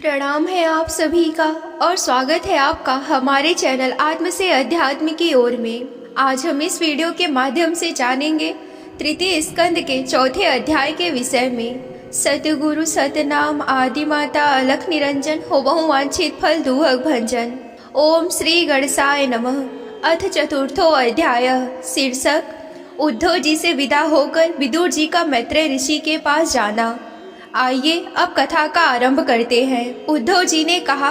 प्रणाम है आप सभी का और स्वागत है आपका हमारे चैनल आत्म से अध्यात्म की ओर में। आज हम इस वीडियो के माध्यम से जानेंगे तृतीय स्कंद के चौथे अध्याय के विषय में। सतगुरु सतनाम आदि माता अलख निरंजन हो बहु वांछित फल दुहक भंजन। ओम श्री गणसाय नमः। अथ चतुर्थो अध्याय। शीर्षक उद्धव जी से विदा होकर विदुर जी का मैत्रेय ऋषि के पास जाना। आइए अब कथा का आरंभ करते हैं। उद्धव जी ने कहा,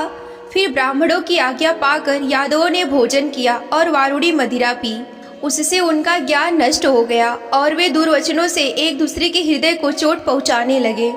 फिर ब्राह्मणों की आज्ञा पाकर यादवों ने भोजन किया और वारुड़ी मदिरा पी। उससे उनका ज्ञान नष्ट हो गया और वे दुर्वचनों से एक दूसरे के हृदय को चोट पहुंचाने लगे।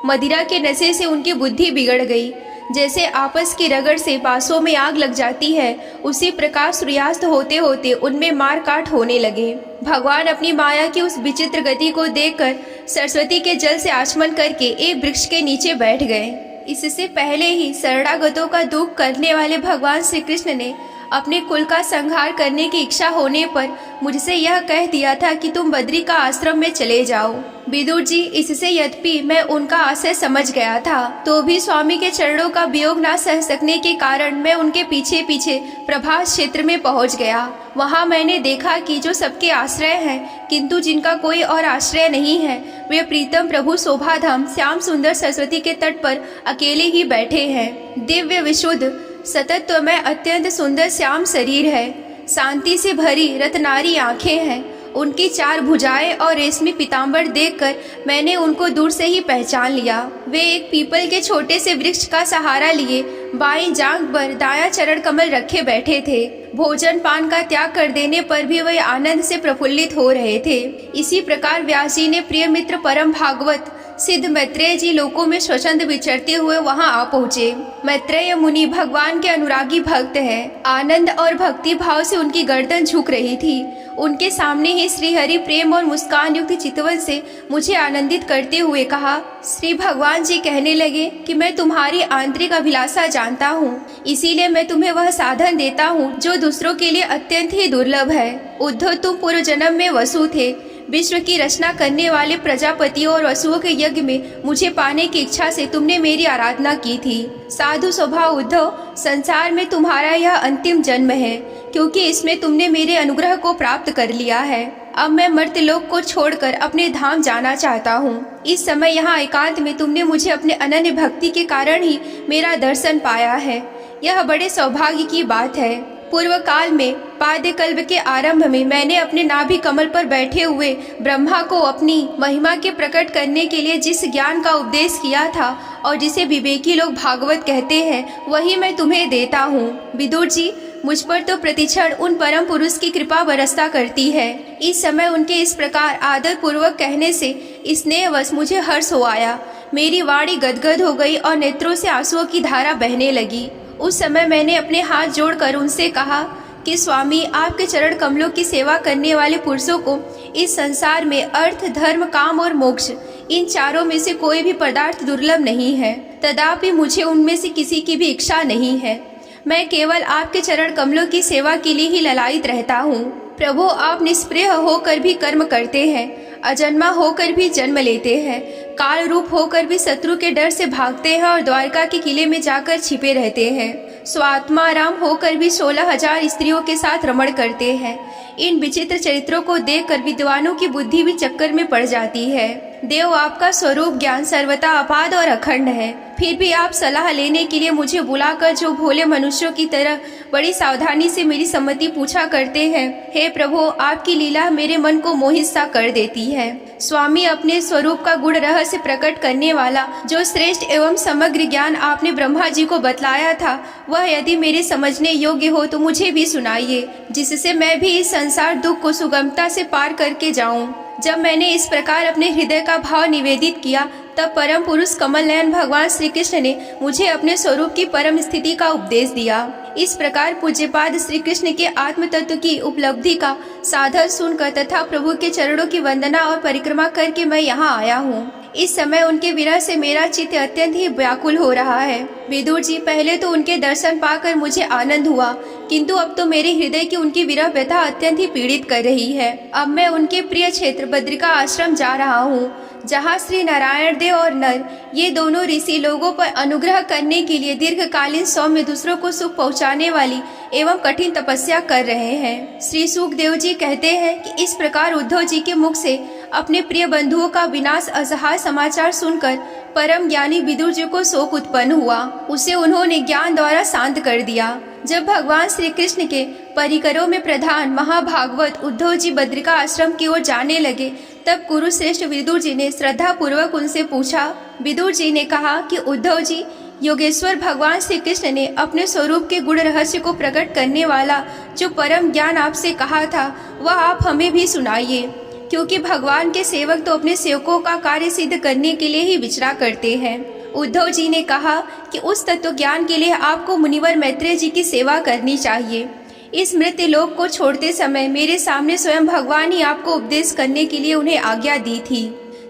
मदिरा के नशे से उनकी बुद्धि बिगड़ गई। जैसे आपस की रगड़ से बांसों में आग लग जाती है, उसी प्रकार सूर्यास्त होते होते उनमें मार काट होने लगे। भगवान अपनी माया की उस विचित्र गति को देखकर सरस्वती के जल से आचमन करके एक वृक्ष के नीचे बैठ गए। इससे पहले ही शरणागतों का दुख करने वाले भगवान श्री कृष्ण ने अपने कुल का संहार करने की इच्छा होने पर मुझसे यह कह दिया था कि तुम बद्री का आश्रम में चले जाओ। विदुर जी, इससे यद्यपि मैं उनका आशय समझ गया था, तो भी स्वामी के चरणों का वियोग न सह सकने के कारण मैं उनके पीछे पीछे प्रभास क्षेत्र में पहुंच गया। वहां मैंने देखा कि जो सबके आश्रय हैं, किंतु जिनका कोई और आश्रय नहीं है, वे प्रीतम प्रभु शोभाधाम श्याम सुंदर सरस्वती के तट पर अकेले ही बैठे हैं। दिव्य विशुद्ध सतत्वमय अत्यंत सुंदर श्याम शरीर है। शांति से भरी रत्नारी आंखें हैं। उनकी 4 भुजाएं और रेशमी पीताम्बर देखकर मैंने उनको दूर से ही पहचान लिया। वे एक पीपल के छोटे से वृक्ष का सहारा लिए बाईं जांघ पर दायां चरण कमल रखे बैठे थे। भोजन पान का त्याग कर देने पर भी वे आनंद से प्रफुल्लित हो रहे थे। इसी प्रकार व्यास जी ने प्रिय मित्र परम भागवत सिद्ध मैत्रेय जी लोकों में स्वच्छंद विचरते हुए वहां आ पहुँचे। मैत्रेय मुनि भगवान के अनुरागी भक्त हैं। आनंद और भक्ति भाव से उनकी गर्दन झुक रही थी। उनके सामने ही श्रीहरि प्रेम और मुस्कान युक्त चितवन से मुझे आनंदित करते हुए कहा। श्री भगवान जी कहने लगे कि मैं तुम्हारी आंतरिक अभिलाषा जानता हूँ, इसीलिए मैं तुम्हें वह साधन देता हूँ जो दूसरों के लिए अत्यंत ही दुर्लभ है। उद्धव, तुम पूर्व जन्म में वसु थे। विश्व की रचना करने वाले प्रजापतियों और वसुओं के यज्ञ में मुझे पाने की इच्छा से तुमने मेरी आराधना की थी। साधु स्वभाव उद्धव, संसार में तुम्हारा यह अंतिम जन्म है, क्योंकि इसमें तुमने मेरे अनुग्रह को प्राप्त कर लिया है। अब मैं मर्त्यलोक को छोड़कर अपने धाम जाना चाहता हूँ। इस समय यहाँ एकांत में तुमने मुझे अपने अनन्य भक्ति के कारण ही मेरा दर्शन पाया है। यह बड़े सौभाग्य की बात है। पूर्व काल में पाद्य कल्प के आरंभ में मैंने अपने नाभि कमल पर बैठे हुए ब्रह्मा को अपनी महिमा के प्रकट करने के लिए जिस ज्ञान का उपदेश किया था और जिसे विवेकी लोग भागवत कहते हैं, वही मैं तुम्हें देता हूँ। विदुर जी, मुझ पर तो प्रतिक्षण उन परम पुरुष की कृपा बरसता करती है। इस समय उनके इस प्रकार आदर पूर्वक कहने से स्नेहवश मुझे हर्ष हो आया। मेरी वाणी गदगद हो गई और नेत्रों से आंसुओं की धारा बहने लगी। उस समय मैंने अपने हाथ जोड़कर उनसे कहा कि स्वामी, आपके चरण कमलों की सेवा करने वाले पुरुषों को इस संसार में अर्थ, धर्म, काम और मोक्ष, इन चारों में से कोई भी पदार्थ दुर्लभ नहीं है। तथापि मुझे उनमें से किसी की भी इच्छा नहीं है। मैं केवल आपके चरण कमलों की सेवा के लिए ही ललायित रहता हूँ। प्रभु, आप निष्प्रिय होकर भी कर्म करते हैं, अजन्मा होकर भी जन्म लेते हैं, काल रूप होकर भी शत्रु के डर से भागते हैं और द्वारका के किले में जाकर छिपे रहते हैं। स्वात्मा राम होकर भी 16,000 स्त्रियों के साथ रमण करते हैं। इन विचित्र चरित्रों को देखकर विद्वानों की बुद्धि भी चक्कर में पड़ जाती है। देव, आपका स्वरूप ज्ञान सर्वथा अपाद और अखंड है। फिर भी आप सलाह लेने के लिए मुझे बुलाकर जो भोले मनुष्यों की तरह बड़ी सावधानी से मेरी सम्मति पूछा करते हैं। हे प्रभु, आपकी लीला मेरे मन को मोहित सा कर देती है। स्वामी, अपने स्वरूप का गुण रहस्य प्रकट करने वाला जो श्रेष्ठ एवं समग्र ज्ञान आपने ब्रह्मा जी को बतलाया था, वह यदि मेरे समझने योग्य हो तो मुझे भी सुनाइए, जिससे मैं भी इस संसार दुख को सुगमता से पार करके जाऊं। जब मैंने इस प्रकार अपने हृदय का भाव निवेदित किया, तब परम पुरुष कमल नयन भगवान श्री कृष्ण ने मुझे अपने स्वरूप की परम स्थिति का उपदेश दिया। इस प्रकार पूज्यपाद श्री कृष्ण के आत्म तत्व की उपलब्धि का साधन सुनकर तथा प्रभु के चरणों की वंदना और परिक्रमा करके मैं यहाँ आया हूँ। इस समय उनके विरह से मेरा चित्त अत्यंत ही व्याकुल हो रहा है। विदुर जी, पहले तो उनके दर्शन पाकर मुझे आनंद हुआ, किंतु अब तो मेरे हृदय की उनकी विरह व्यथा अत्यंत ही पीड़ित कर रही है। अब मैं उनके प्रिय क्षेत्र बद्रिका आश्रम जा रहा हूँ, जहाँ श्री नारायण देव और नर ये दोनों ऋषि लोगों पर अनुग्रह करने के लिए दीर्घकालीन सौम्य दूसरों को सुख पहुँचाने वाली एवं कठिन तपस्या कर रहे हैं। श्री सुखदेव जी कहते हैं कि इस प्रकार उद्धव जी के मुख से अपने प्रिय बंधुओं का विनाश असहाय समाचार सुनकर परम ज्ञानी विदुर जी को शोक उत्पन्न हुआ। उसे उन्होंने ज्ञान द्वारा शांत कर दिया। जब भगवान श्री कृष्ण के परिकरों में प्रधान महाभागवत उद्धव जी बद्रिका आश्रम की ओर जाने लगे, तब कुरुश्रेष्ठ विदुर जी ने श्रद्धा पूर्वक उनसे पूछा। विदुर जी ने कहा कि उद्धव जी, योगेश्वर भगवान श्री कृष्ण ने अपने स्वरूप के गुण रहस्य को प्रकट करने वाला जो परम ज्ञान आपसे कहा था, वह आप हमें भी सुनाइए, क्योंकि भगवान के सेवक तो अपने सेवकों का कार्य सिद्ध करने के लिए ही विचरा करते हैं। उद्धव जी ने कहा कि उस तत्व ज्ञान के लिए आपको मुनिवर मैत्रेय जी की सेवा करनी चाहिए। इस मृत्यु लोक को छोड़ते समय मेरे सामने स्वयं भगवान ही आपको उपदेश करने के लिए उन्हें आज्ञा दी थी।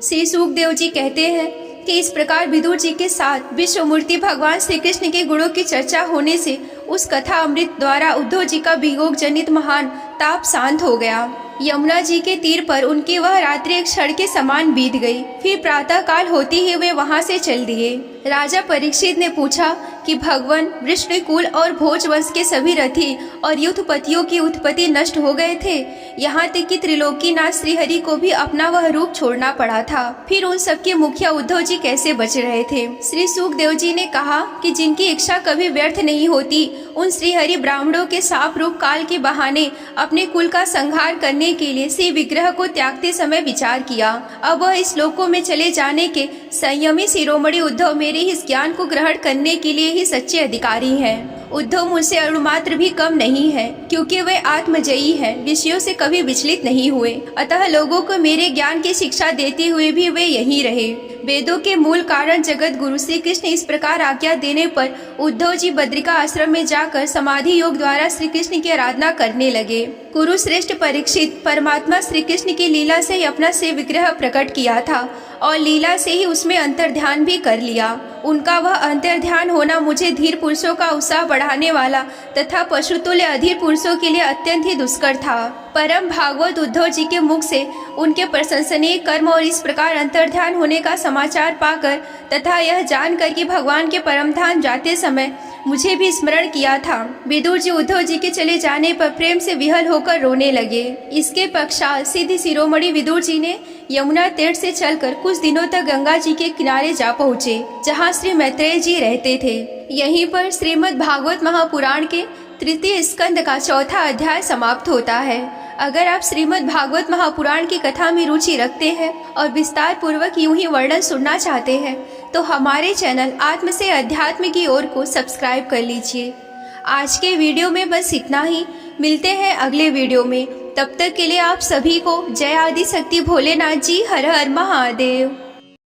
श्री सुखदेव जी कहते हैं कि इस प्रकार विदुर जी के साथ विश्वमूर्ति भगवान श्री कृष्ण के गुणों की चर्चा होने से उस कथा अमृत द्वारा उद्धव जी का वियोग जनित महान ताप शांत हो गया। यमुना जी के तीर पर उनकी वह रात्रि एक क्षण के समान बीत गई। फिर प्रातः काल होती ही वे वहां से चल दिए। राजा परीक्षित ने पूछा कि भगवान विष्णुकुल और भोज वंश के सभी रथी और युद्धपतियों की उत्पत्ति नष्ट हो गए थे, यहाँ तक कि त्रिलोकीनाथ श्रीहरि को भी अपना वह रूप छोड़ना पड़ा था। फिर उन सबके मुखिया उद्धव जी कैसे बच रहे थे? श्री सुखदेव जी ने कहा कि जिनकी इच्छा कभी व्यर्थ नहीं होती, उन श्रीहरि ब्राह्मणों के साप रूप काल के बहाने अपने कुल का संहार करने के लिए श्री विग्रह को त्यागते समय विचार किया। अब वह इस लोकों में चले जाने के संयमी शिरोमणि उद्धव मेरे इस ज्ञान को ग्रहण करने के लिए ही सच्चे अधिकारी हैं। उद्धव मुझसे अणुमात्र भी कम नहीं है, क्योंकि वे आत्मजयी हैं, विषयों से कभी विचलित नहीं हुए। अतः लोगों को मेरे ज्ञान की शिक्षा देते हुए भी वे यहीं रहे। वेदों के मूल कारण जगत गुरु श्री कृष्ण इस प्रकार आज्ञा देने पर उद्धव जी बद्रिका आश्रम में जाकर समाधि योग द्वारा श्री कृष्ण की आराधना करने लगे। कुरुश्रेष्ठ परीक्षित, परमात्मा श्री कृष्ण की लीला से ही अपना से विग्रह प्रकट किया था और लीला से ही उसमें अंतर्ध्यान भी कर लिया। उनका वह अंतर्ध्यान होना मुझे धीर पुरुषों का उत्साह बढ़ाने वाला तथा पशुतुल्य अधीर पुरुषों के लिए अत्यंत ही दुष्कर था। परम भागवत उद्धव जी के मुख से उनके प्रशंसनीय कर्म और इस प्रकार अंतर्ध्यान होने का समाचार पाकर तथा यह जानकर कि भगवान के परम धाम जाते समय मुझे भी स्मरण किया था, विदुर जी उद्धव जी के चले जाने पर प्रेम से विहल होकर रोने लगे। इसके पश्चात सिद्ध शिरोमणि विदुर जी ने यमुना तीर्थ से चलकर कुछ दिनों तक गंगा जी के किनारे जा पहुँचे, जहाँ श्री मैत्रेय जी रहते थे। यहीं पर श्रीमद् भागवत महापुराण के तृतीय स्कंद का चौथा अध्याय समाप्त होता है। अगर आप श्रीमद् भागवत महापुराण की कथा में रुचि रखते हैं और विस्तार पूर्वक यूं ही वर्णन सुनना चाहते हैं, तो हमारे चैनल आत्म से अध्यात्म की ओर को सब्सक्राइब कर लीजिए। आज के वीडियो में बस इतना ही। मिलते हैं अगले वीडियो में। तब तक के लिए आप सभी को जय आदि शक्ति भोलेनाथ जी। हर हर महादेव।